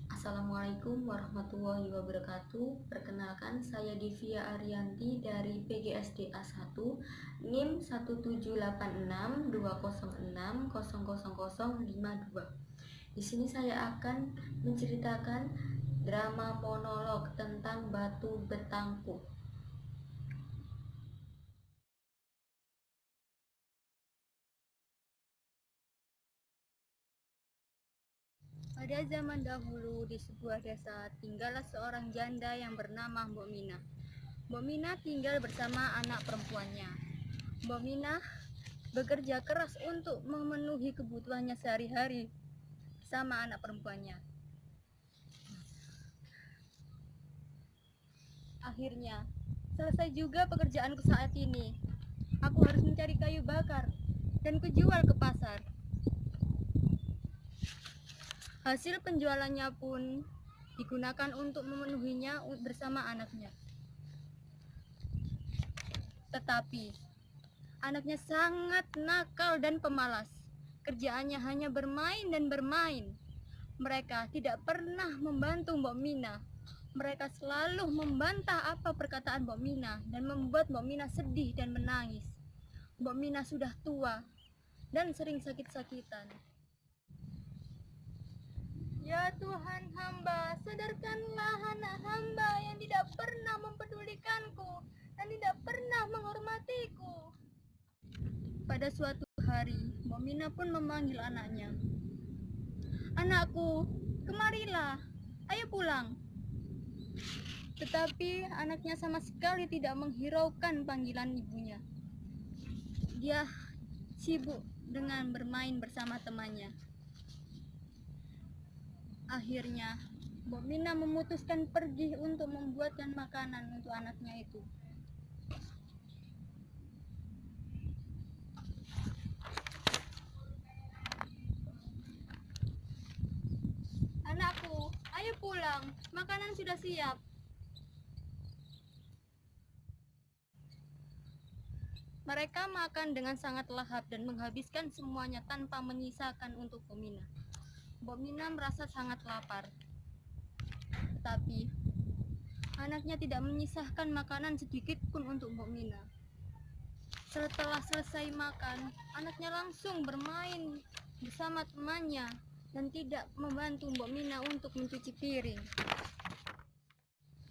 Assalamualaikum warahmatullahi wabarakatuh. Perkenalkan, saya Divya Ariyanti dari PGSDA 1, NIM 17862060052. Di sini saya akan menceritakan drama monolog tentang Batu Betangku. Pada zaman dahulu di sebuah desa tinggallah seorang janda yang bernama Mbok Mina. Mbok Mina tinggal bersama anak perempuannya. Mbok Mina bekerja keras untuk memenuhi kebutuhannya sehari-hari sama anak perempuannya. Akhirnya, selesai juga pekerjaanku saat ini. Aku harus mencari kayu bakar dan kujual ke pasar. Hasil penjualannya pun digunakan untuk memenuhinya bersama anaknya. Tetapi anaknya sangat nakal dan pemalas. Kerjaannya hanya bermain dan bermain. Mereka tidak pernah membantu Mbok Mina. Mereka selalu membantah apa perkataan Mbok Mina dan membuat Mbok Mina sedih dan menangis. Mbok Mina sudah tua dan sering sakit-sakitan. Ya Tuhan hamba, sadarkanlah anak hamba yang tidak pernah mempedulikanku dan tidak pernah menghormatiku. Pada suatu hari, Mbok Mina pun memanggil anaknya. Anakku, kemarilah, ayo pulang. Tetapi anaknya sama sekali tidak menghiraukan panggilan ibunya. Dia sibuk dengan bermain bersama temannya. Akhirnya, Mbok Mina memutuskan pergi untuk membuatkan makanan untuk anaknya itu. Anakku, ayo pulang, makanan sudah siap. Mereka makan dengan sangat lahap dan menghabiskan semuanya tanpa menyisakan untuk Mbok Mina. Mbok Mina merasa sangat lapar. Tetapi anaknya tidak menyisahkan makanan sedikit pun untuk Mbok Mina. Setelah selesai makan, anaknya langsung bermain bersama temannya dan tidak membantu Mbok Mina untuk mencuci piring.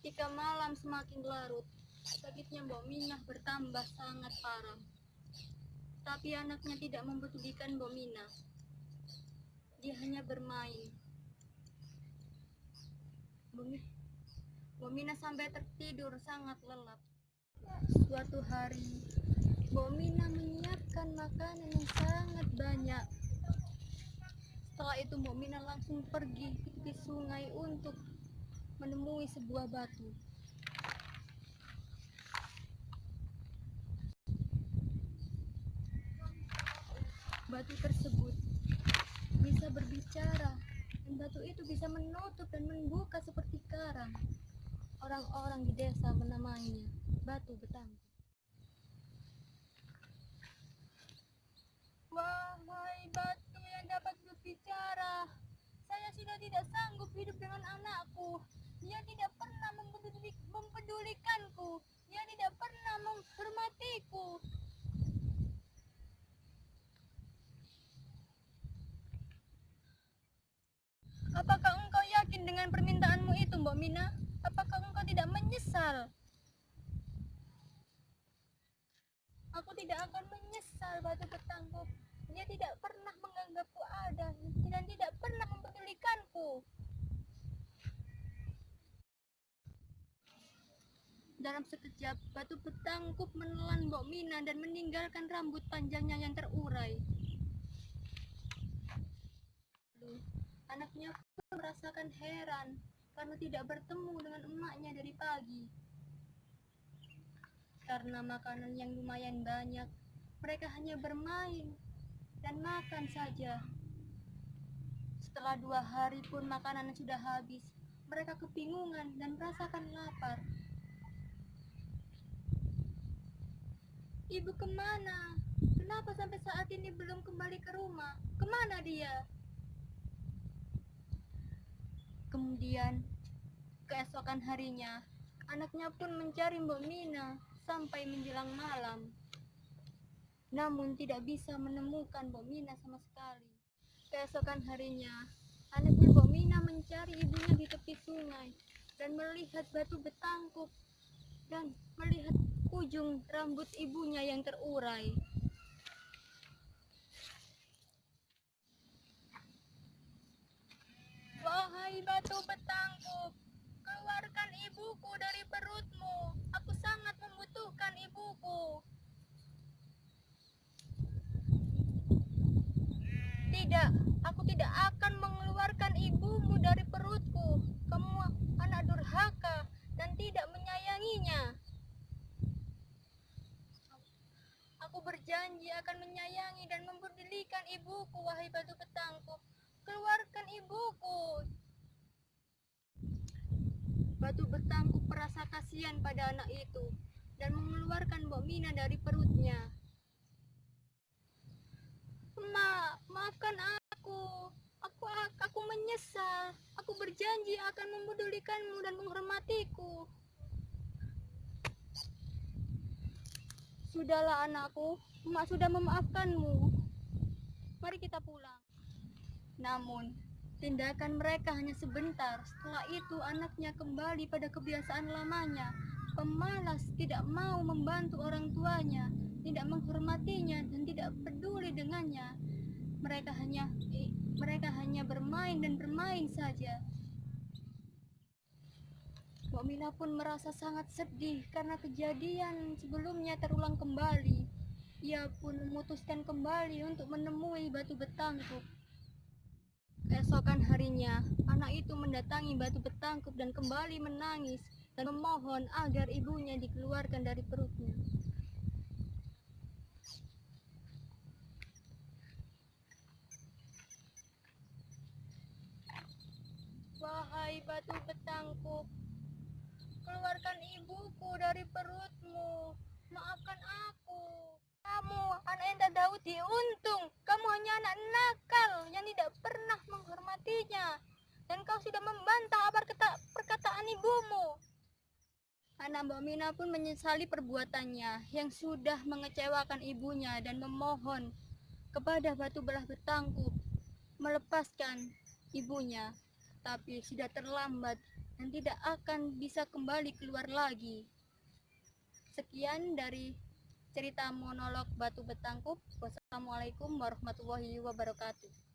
Ketika malam semakin larut, sakitnya Mbok Mina bertambah sangat parah. Tapi anaknya tidak mempedulikan Mbok Mina. Dia hanya bermain. Mbok Mina sampai tertidur sangat lelap. Suatu hari, Mbok Mina menyiapkan makanan yang sangat banyak. Setelah itu Mbok Mina langsung pergi ke tepi sungai untuk menemui sebuah batu. Batu tersebut bisa berbicara dan batu itu bisa menutup dan membuka seperti karang. Orang-orang di desa menamainya Batu Betangku. Wahai batu yang dapat berbicara, saya sudah tidak sanggup hidup dengan anakku. Dia tidak pernah mempedulikanku. Dia tidak pernah menghormatiku. Apakah engkau yakin dengan permintaanmu itu, Mbok Mina? Apakah engkau tidak menyesal? Aku tidak akan menyesal, Batu Betangku. Dia tidak pernah menganggapku ada dan tidak pernah mempedulikanku. Dalam sekejap, Batu Betangkup menelan Mbok Mina dan meninggalkan rambut panjangnya yang terurai. Lalu, anaknya pun merasakan heran karena tidak bertemu dengan emaknya dari pagi. Karena makanan yang lumayan banyak, mereka hanya bermain dan makan saja. Setelah 2 hari pun makanan sudah habis, mereka kebingungan dan merasakan lapar. Ibu kemana? Kenapa sampai saat ini belum kembali ke rumah? Kemana dia? Kemudian keesokan harinya, anaknya pun mencari Mbok Mina sampai menjelang malam. Namun tidak bisa menemukan Mbok Mina sama sekali. Keesokan harinya, anaknya Mbok Mina mencari ibunya di tepi sungai dan melihat batu betangkup dan melihat ujung rambut ibunya yang terurai. Wahai batu betangkup, keluarkan ibuku dari perutmu. Aku sangat membutuhkan ibuku. Tidak, aku tidak akan mengeluarkan ibumu dari perutku. Kamu anak durhaka dan tidak menyayanginya. Aku berjanji akan menyayangi dan mempedulikan ibuku, wahai batu betangkup. Keluarkan ibuku. Batu betangkup merasa kasihan pada anak itu dan mengeluarkan Mbok Mina dari perutnya. Maafkan aku. Aku menyesal. Aku berjanji akan mempedulikanmu dan menghormatiku. Sudahlah anakku, Mak sudah memaafkanmu. Mari kita pulang. Namun, tindakan mereka hanya sebentar. Setelah itu anaknya kembali pada kebiasaan lamanya. Pemalas, tidak mau membantu orang tuanya, tidak menghormatinya dan tidak peduli dengannya. Mereka hanya bermain dan bermain saja. Mbok Mina pun merasa sangat sedih karena kejadian sebelumnya terulang kembali. Ia pun memutuskan kembali untuk menemui batu betangkup. Keesokan harinya, anak itu mendatangi batu betangkup dan kembali menangis dan memohon agar ibunya dikeluarkan dari perutnya. Wahai batu betangkup, keluarkan ibuku dari perutmu. Maafkan aku. Kamu anak yang tak tahu diuntung. Kamu hanya anak nakal yang tidak pernah menghormatinya. Dan kau sudah membantah apa perkataan ibumu. Anak Mbok Mina pun menyesali perbuatannya yang sudah mengecewakan ibunya dan memohon kepada batu belah betangkup melepaskan ibunya. Tapi sudah terlambat dan tidak akan bisa kembali keluar lagi. Sekian dari cerita monolog batu betangkup. Wassalamualaikum warahmatullahi wabarakatuh.